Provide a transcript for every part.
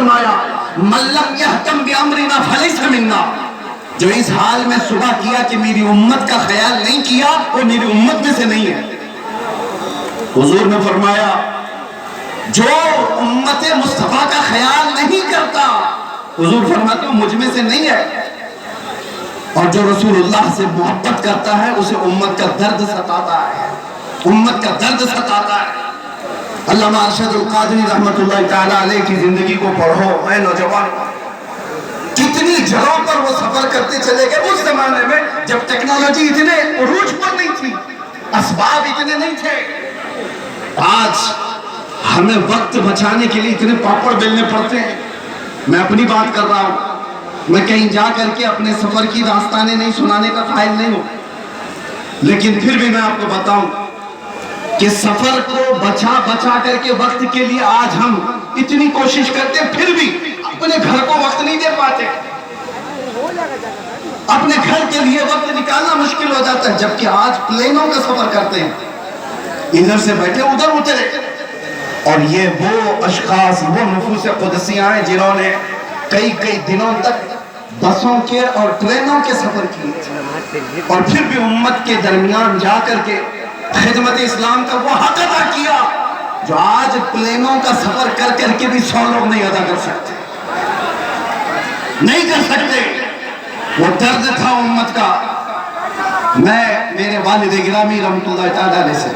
فرمایا من لم یحتم بامرنا فلیس منا، جو اس حال میں صبح کیا کہ میری امت کا خیال نہیں کیا وہ میری امت میں سے نہیں ہے۔ حضور نے فرمایا جو امت مصطفیٰ کا خیال نہیں کرتا، حضور فرماتے ہیں مجھ میں سے نہیں ہے، اور جو رسول اللہ سے محبت کرتا ہے اسے امت کا درد ستاتا ہے، امت کا درد ستاتا ہے۔ علامہ ارشد القادری رحمت اللہ تعالیٰ علیہ کی زندگی کو پڑھو اے نوجوان، کتنی جگہوں پر وہ سفر کرتے چلے گئے اس زمانے میں جب ٹیکنالوجی اتنے عروج پر نہیں تھی، اسباب اتنے نہیں تھے۔ آج ہمیں وقت بچانے کے لیے اتنے پاپڑ بیلنے پڑتے ہیں۔ میں اپنی بات کر رہا ہوں، میں کہیں جا کر کے اپنے سفر کی داستانیں نہیں سنانے کا قائل نہیں ہوں، لیکن پھر بھی میں آپ کو بتاؤں کہ سفر کو بچا کر کے وقت کے لیے آج ہم اتنی کوشش کرتے ہیں، پھر بھی اپنے گھر کو وقت نہیں دے پاتے، اپنے گھر کے لیے وقت نکالنا مشکل ہو جاتا ہے، جبکہ آج پلینوں کا سفر کرتے ہیں، ادھر سے بیٹھے ادھر اترے۔ اور یہ وہ اشخاص، وہ نفوس قدسیاں ہیں جنہوں نے کئی دنوں تک بسوں کے اور ٹرینوں کے سفر کیے اور پھر بھی امت کے درمیان جا کر کے خدمت اسلام کا وہ حق ادا کیا جو آج پلینوں کا سفر کر کر کے بھی 100 لوگ نہیں ادا کر سکتے، نہیں کر سکتے۔ وہ درد تھا امت کا۔ میں میرے والد گرامی رحمت اللہ تعالیٰ علیہ سے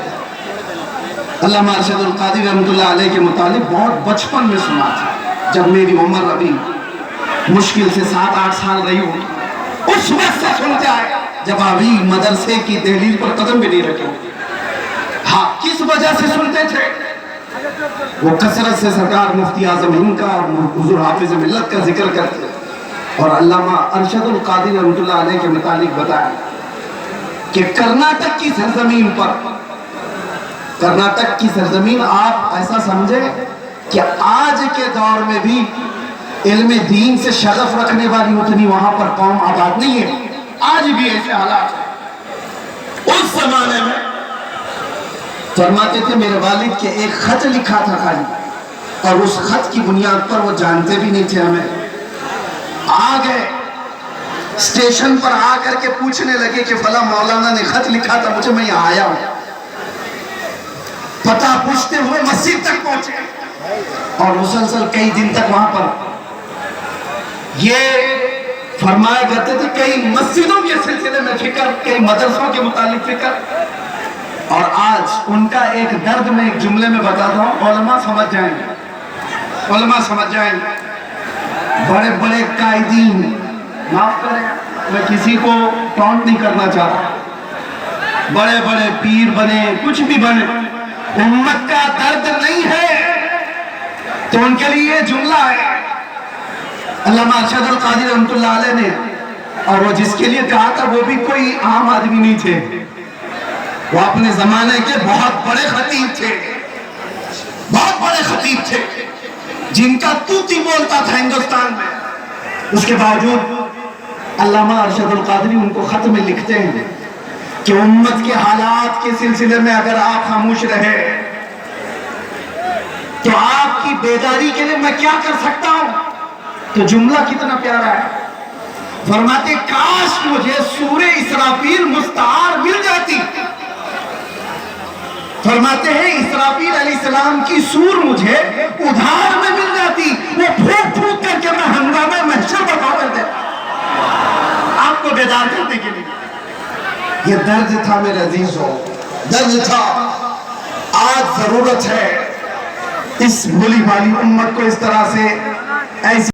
علامہ ارشد القادری رحمت اللہ علیہ کے متعلق بہت بچپن میں سنا تھا، جب میری عمر ابھی مشکل سے 7-8 سال رہی ہوں، اس وقت سے سنتے آئے جب ابھی مدرسے کی دہلیز پر قدم بھی نہیں رکھے۔ ہاں، کس وجہ سے سنتے تھے؟ وہ کثرت سے سرکار مفتی اعظم ہند کا اور حضور حافظ ملت کا ذکر کرتے اور علامہ ارشد القادری رحمت اللہ علیہ کے متعلق بتایا کہ کرناٹک کی سرزمین پر، کرناٹک کی سرزمین آپ ایسا سمجھے کہ آج کے دور میں بھی علم دین سے شغف رکھنے والی اتنی وہاں پر قوم آباد نہیں ہے، آج بھی ایسے حالات ہیں۔ اس زمانے میں فرماتے تھے میرے والد کے ایک خط لکھا تھا خالی، اور اس خط کی بنیاد پر وہ جانتے بھی نہیں تھے ہمیں، آ گئے اسٹیشن پر آ کر کے پوچھنے لگے کہ فلاں مولانا نے خط لکھا تھا مجھے، میں یہاں آیا ہوں۔ پتہ پوچھتے ہوئے مسجد تک پہنچے اور مسلسل کئی دن تک وہاں پر یہ فرمایا کرتے تھے کئی مسجدوں کے سلسلے میں فکر، کئی مدرسوں کے متعلق فکر۔ اور آج ان کا ایک درد میں ایک جملے میں بتاتا ہوں، علماء سمجھ جائیں گے، علماء سمجھ جائیں گے۔ بڑے بڑے قائدین، معاف کریں میں کسی کو ٹونٹ نہیں کرنا چاہتا، بڑے بڑے پیر بنے کچھ بھی بنے، امت کا درد نہیں ہے تو ان کے لیے یہ جملہ ہے۔ علامہ ارشد القادری رحمت اللہ علیہ نے، اور وہ جس کے لیے کہا تھا وہ بھی کوئی عام آدمی نہیں تھے، وہ اپنے زمانے کے بہت بڑے خطیب تھے، بہت بڑے خطیب تھے جن کا توتی بولتا تھا ہندوستان میں۔ اس کے باوجود علامہ ارشد القادری ان کو خط میں لکھتے ہیں کہ امت کے حالات کے سلسلے میں اگر آپ خاموش رہے تو آپ کی بیداری کے لیے میں کیا کر سکتا ہوں؟ تو جملہ کتنا پیارا ہے، فرماتے کاش مجھے سورہ اسرافیل مستعار مل جاتی۔ فرماتے ہیں اسرافیل علیہ السلام کی سور مجھے ادھار میں مل جاتی، وہ پھونک پھونک کر کے میں ہنگامے محشر بتا کر دیتا آپ کو بیدار کرنے کے لیے۔ یہ درد تھا میرے عزیزوں، درد تھا۔ آج ضرورت ہے اس بھولی بھالی امت کو اس طرح سے ایسی